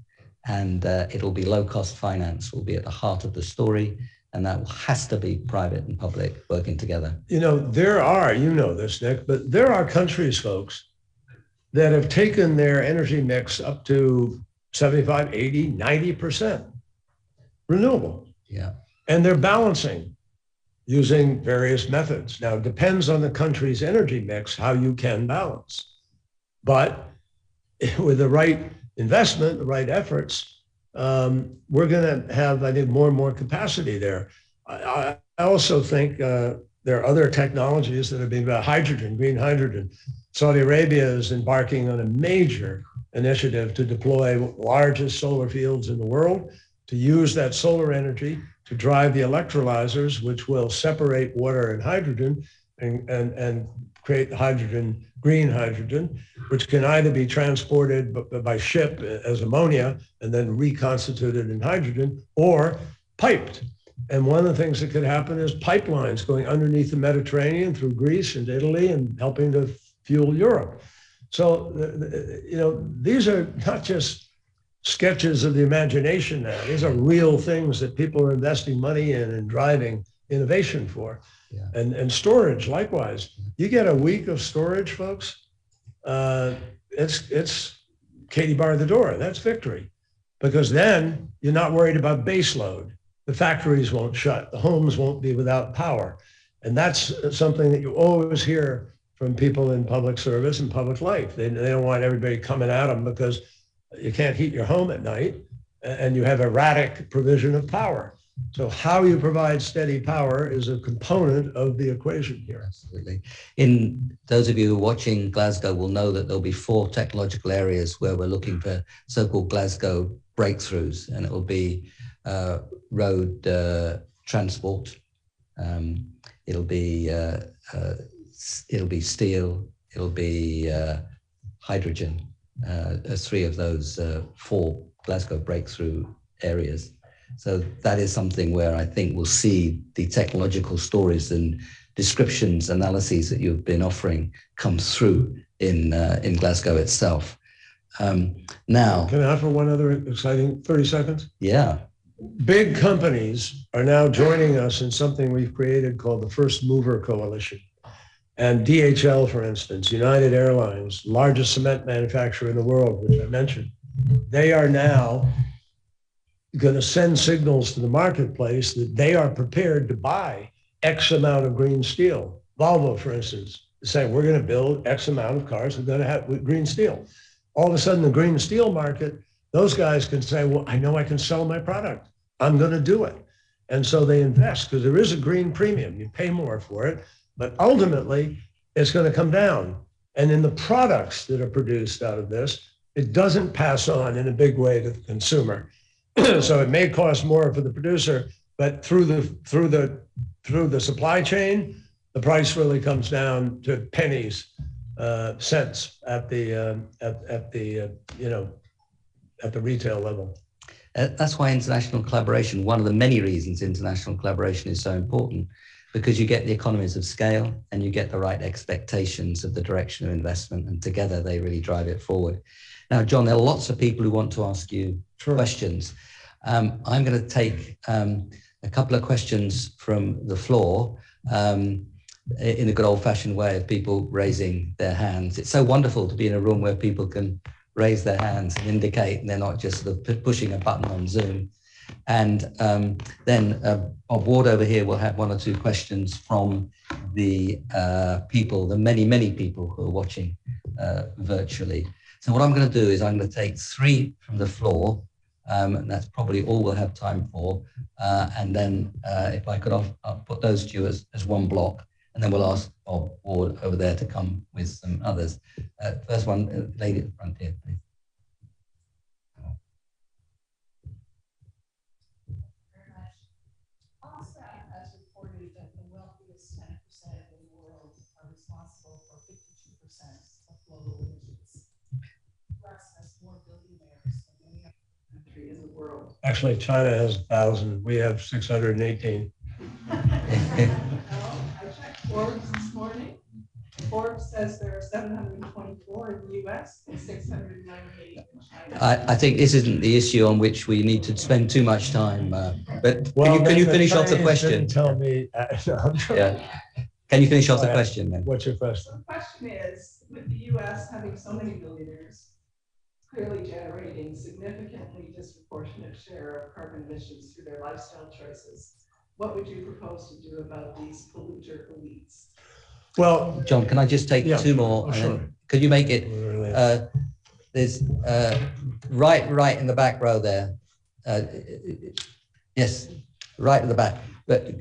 And it'll be low-cost finance will be at the heart of the story. And that has to be private and public working together. There are, this, Nick, but there are countries, folks, that have taken their energy mix up to 75, 80, 90% renewable. Yeah. And they're balancing using various methods. Now, it depends on the country's energy mix, how you can balance. But with the right investment, the right efforts, we're going to have, I think, more and more capacity there. I also think there are other technologies that are being about hydrogen, green hydrogen. Saudi Arabia is embarking on a major initiative to deploy the largest solar fields in the world, to use that solar energy to drive the electrolyzers, which will separate water and hydrogen and create hydrogen, green hydrogen, which can either be transported by ship as ammonia and then reconstituted in hydrogen, or piped. And one of the things that could happen is pipelines going underneath the Mediterranean through Greece and Italy and helping to fuel Europe. So, these are not just sketches of the imagination now. These are real things that people are investing money in and driving innovation for. Yeah. And storage, likewise. You get a week of storage, folks, it's Katie bar the door. That's victory. Because then you're not worried about base load. The factories won't shut. The homes won't be without power. And that's something that you always hear from people in public service and public life. They don't want everybody coming at them because you can't heat your home at night and you have erratic provision of power. So how you provide steady power is a component of the equation here. Absolutely. In those of you who are watching Glasgow will know that there'll be 4 technological areas where we're looking for so-called Glasgow breakthroughs, and it will be road transport, it'll be steel, it'll be hydrogen, 3 of those 4 Glasgow breakthrough areas. So that is something where I think we'll see the technological stories and descriptions, analyses that you've been offering come through in Glasgow itself. Now, can I offer one other exciting 30 seconds? Yeah. Big companies are now joining us in something we've created called the First Mover Coalition. And DHL, for instance, United Airlines, largest cement manufacturer in the world, which I mentioned, they are now going to send signals to the marketplace that they are prepared to buy X amount of green steel. Volvo, for instance, is saying we're going to build X amount of cars we're going to have with green steel. all of a sudden the green steel market, those guys can say, well, I know I can sell my product. I'm going to do it. And so they invest because there is a green premium. You pay more for it, but ultimately it's going to come down. And in the products that are produced out of this, it doesn't pass on in a big way to the consumer. So it may cost more for the producer, but through the supply chain, the price really comes down to pennies, cents at the retail level. That's why international collaboration, one of the many reasons international collaboration is so important, because you get the economies of scale and you get the right expectations of the direction of investment, and together they really drive it forward. Now, John, there are lots of people who want to ask you questions. I'm going to take a couple of questions from the floor in a good old-fashioned way of people raising their hands. It's so wonderful to be in a room where people can raise their hands and indicate, and they're not just sort of pushing a button on Zoom. And then Bob Ward over here will have one or two questions from the people, the many, many people who are watching virtually. So what I'm going to do is I'm going to take 3 from the floor, and that's probably all we'll have time for. And then if I could, I'll put those to you as one block, and then we'll ask Bob Ward over there to come with some others. First one, lady at the front here, please. Has reported that the wealthiest 10% in the world are responsible for 52% of global emissions. The US has more billionaires than any other country in the world. Actually, China has 1,000. We have 618. I checked Forbes this morning. Forbes says there are 724 in the US and 698 in China. I think this isn't the issue on which we need to spend too much time. But Well, can you finish off the Chinese question? didn't tell me. Yeah. Can you finish off the question then? What's your question? The question is, with the US having so many billionaires, clearly generating significantly disproportionate share of carbon emissions through their lifestyle choices, what would you propose to do about these polluter elites? Well, John, can I just take 2 more? Oh, sure. Could you make it, there's right in the back row there. Yes, right at the back. But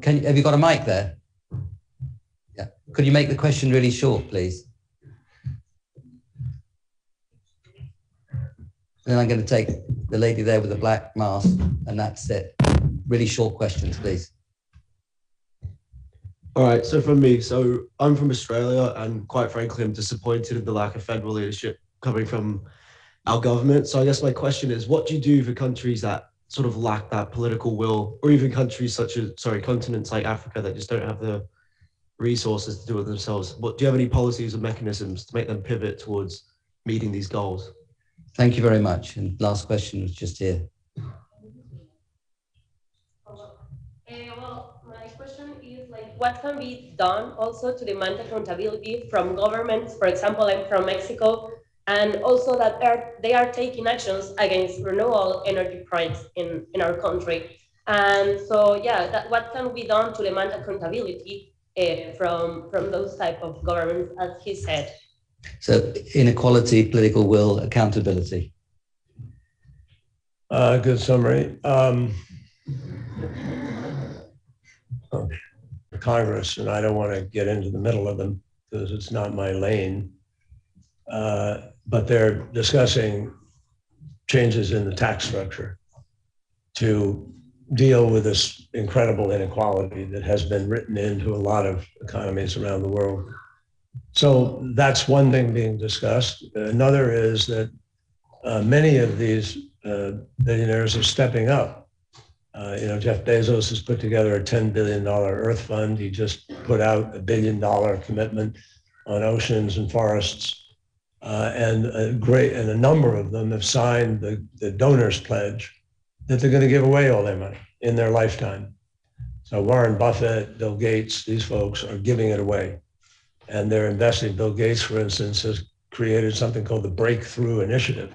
have you got a mic there? Yeah. Could you make the question really short, please? Then I'm going to take the lady there with the black mask, and that's it. Really short questions, please. All right, so from me, so I'm from Australia, and quite frankly, I'm disappointed in the lack of federal leadership coming from our government. So I guess my question is, what do you do for countries that sort of lack that political will, or even countries such as, continents like Africa that just don't have the resources to do it themselves? Do you have any policies or mechanisms to make them pivot towards meeting these goals? Thank you very much. And last question was just here. Well, my question is what can be done also to demand accountability from governments? For example, I'm from Mexico, and also that they are taking actions against renewable energy prices in our country. And so, yeah, what can be done to demand accountability from those type of governments, as he said? So inequality, political will, accountability. Good summary. Congress, and I don't want to get into the middle of them because it's not my lane, but they're discussing changes in the tax structure to deal with this incredible inequality that has been written into a lot of economies around the world. So that's one thing being discussed. Another is that many of these billionaires are stepping up. Jeff Bezos has put together a $10 billion Earth Fund. He just put out a $1 billion commitment on oceans and forests. And a number of them have signed the donors pledge that they're going to give away all their money in their lifetime. So Warren Buffett, Bill Gates, these folks are giving it away. And they're investing. Bill Gates, for instance, has created something called the Breakthrough Initiative.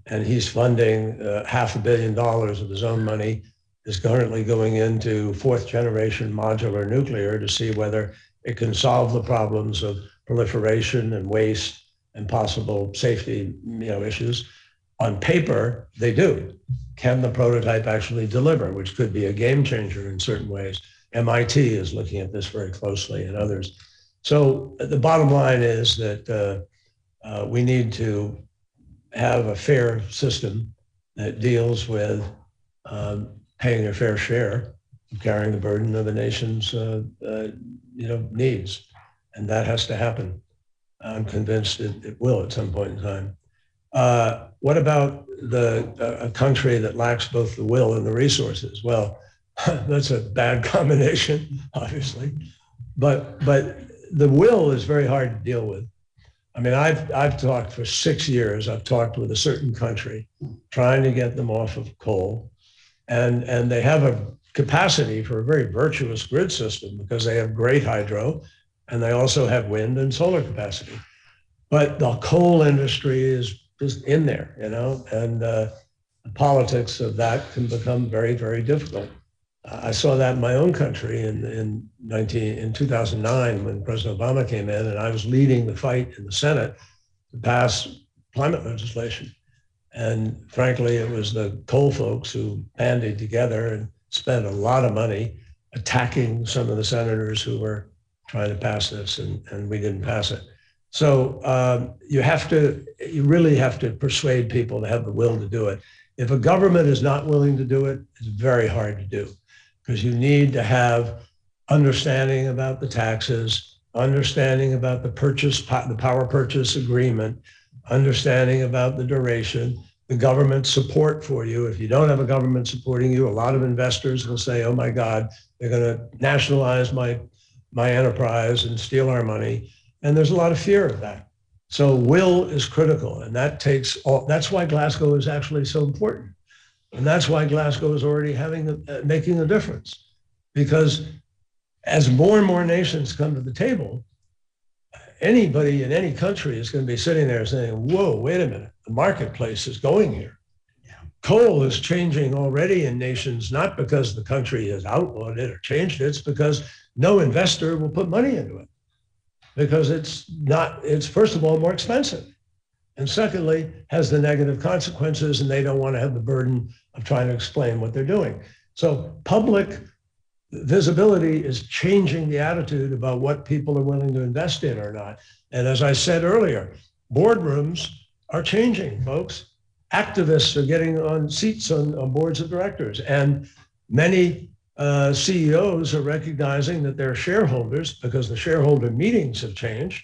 And he's funding $500 million of his own money, is currently going into 4th generation modular nuclear to see whether it can solve the problems of proliferation and waste and possible safety issues. On paper, they do. Can the prototype actually deliver, which could be a game changer in certain ways? MIT is looking at this very closely and others. So the bottom line is that we need to have a fair system that deals with paying a fair share, carrying the burden of the nation's needs. And that has to happen. I'm convinced it will at some point in time. What about a country that lacks both the will and the resources? Well, that's a bad combination, obviously. But the will is very hard to deal with. I mean, I've talked for 6 years. I've talked with a certain country, trying to get them off of coal, and they have a capacity for a very virtuous grid system because they have great hydro, and they also have wind and solar capacity. But the coal industry is just in there, and the politics of that can become very, very difficult. I saw that in my own country in 2009 when President Obama came in, and I was leading the fight in the Senate to pass climate legislation. And frankly, it was the coal folks who banded together and spent a lot of money attacking some of the senators who were trying to pass this, and we didn't pass it. So you really have to persuade people to have the will to do it. If a government is not willing to do it, it's very hard to do, because you need to have understanding about the taxes, understanding about the power purchase agreement, understanding about the duration, the government support for you. If you don't have a government supporting you, a lot of investors will say, oh my God, they're going to nationalize my enterprise and steal our money. And there's a lot of fear of that. So will is critical, and that's why Glasgow is actually so important. And that's why Glasgow is already making a difference, because as more and more nations come to the table, anybody in any country is going to be sitting there saying, whoa, wait a minute, the marketplace is going here. Yeah. Coal is changing already in nations, not because the country has outlawed it or changed it, it's because no investor will put money into it, because it's first of all more expensive, and secondly has the negative consequences, and they don't want to have the burden of trying to explain what they're doing. So public visibility is changing the attitude about what people are willing to invest in or not. And as I said earlier, boardrooms are changing, folks. Activists are getting on seats on boards of directors, and many CEOs are recognizing that their shareholders, because the shareholder meetings have changed,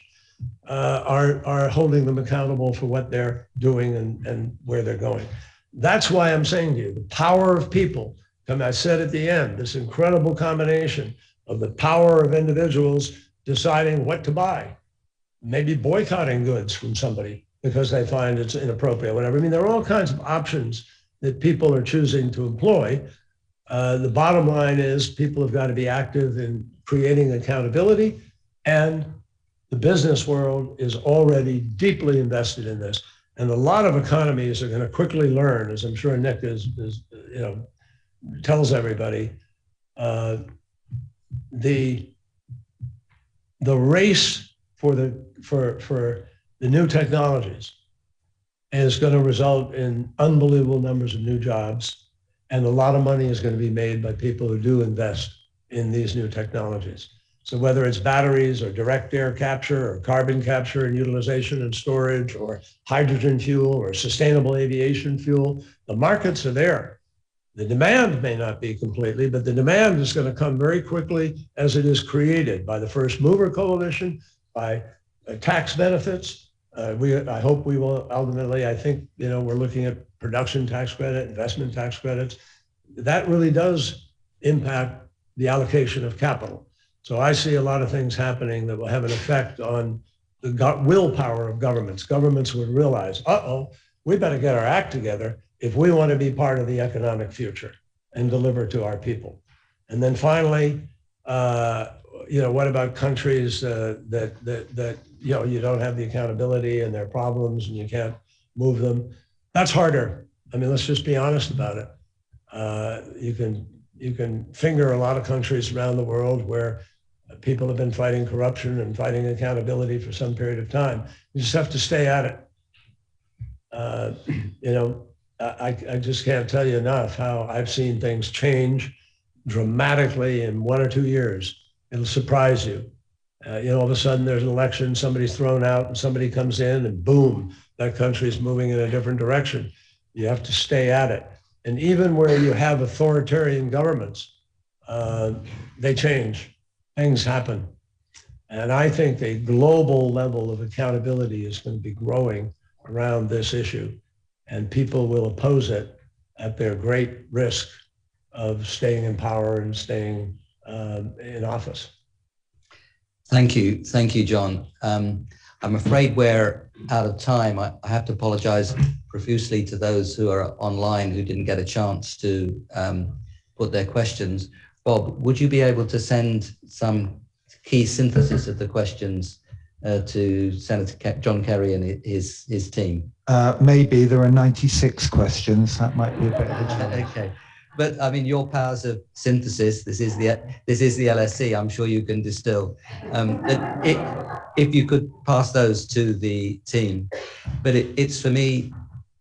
are holding them accountable for what they're doing and where they're going. That's why I'm saying to you, the power of people, and I said at the end, this incredible combination of the power of individuals deciding what to buy, maybe boycotting goods from somebody because they find it's inappropriate, whatever. I mean, there are all kinds of options that people are choosing to employ. The bottom line is people have got to be active in creating accountability, and the business world is already deeply invested in this. And a lot of economies are going to quickly learn, as I'm sure Nick tells everybody, the race for the new technologies is going to result in unbelievable numbers of new jobs, and a lot of money is going to be made by people who do invest in these new technologies. So whether it's batteries or direct air capture or carbon capture and utilization and storage or hydrogen fuel or sustainable aviation fuel, the markets are there. The demand may not be completely, but the demand is going to come very quickly as it is created by the first mover coalition, by tax benefits. I hope we will ultimately, I think, we're looking at production tax credit, investment tax credits. That really does impact the allocation of capital. So I see a lot of things happening that will have an effect on the willpower of governments. Governments would realize, we better get our act together if we want to be part of the economic future and deliver to our people. And then finally, what about countries that you don't have the accountability and their problems and you can't move them? That's harder. I mean, let's just be honest about it. You can finger a lot of countries around the world where People have been fighting corruption and fighting accountability for some period of time. You just have to stay at it. I just can't tell you enough how I've seen things change dramatically in 1 or 2 years. It'll surprise you. All of a sudden there's an election, somebody's thrown out and somebody comes in and boom, that country is moving in a different direction. You have to stay at it. And even where you have authoritarian governments, they change, things happen. And I think the global level of accountability is going to be growing around this issue, and people will oppose it at their great risk of staying in power and staying in office. Thank you, John. I'm afraid we're out of time. I have to apologize profusely to those who are online who didn't get a chance to put their questions. Bob, would you be able to send some key synthesis of the questions to Senator John Kerry and his team? Maybe there are 96 questions. That might be a bit of a challenge. Okay. But I mean, your powers of synthesis, this is the LSE, I'm sure you can distill. If you could pass those to the team. But it's for me,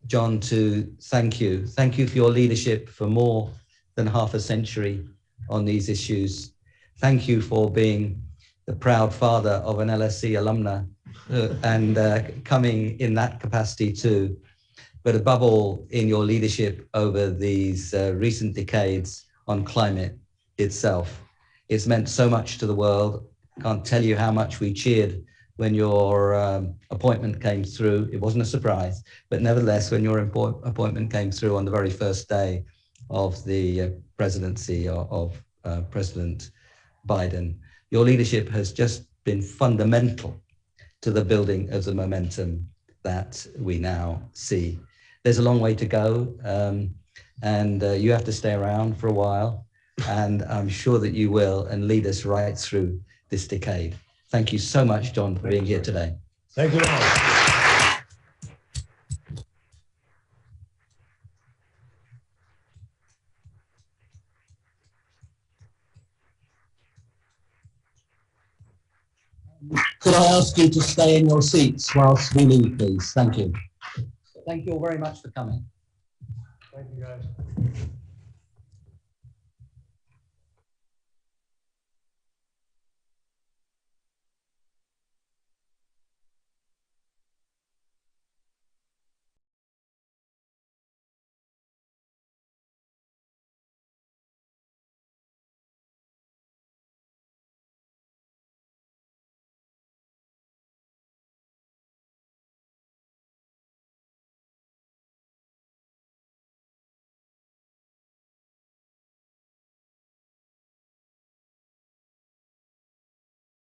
John, to thank you. Thank you for your leadership for more than half a century on these issues. Thank you for being the proud father of an LSE alumna and coming in that capacity too. But above all, in your leadership over these recent decades on climate itself. It's meant so much to the world. Can't tell you how much we cheered when your appointment came through. It wasn't a surprise, but nevertheless, when your appointment came through on the very first day of the presidency of President Biden, your leadership has just been fundamental to the building of the momentum that we now see. There's a long way to go, and you have to stay around for a while, and I'm sure that you will, and lead us right through this decade. Thank you so much, John, for being here today. Thank you all. Could I ask you to stay in your seats whilst we leave, please? Thank you. Thank you all very much for coming. Thank you, guys.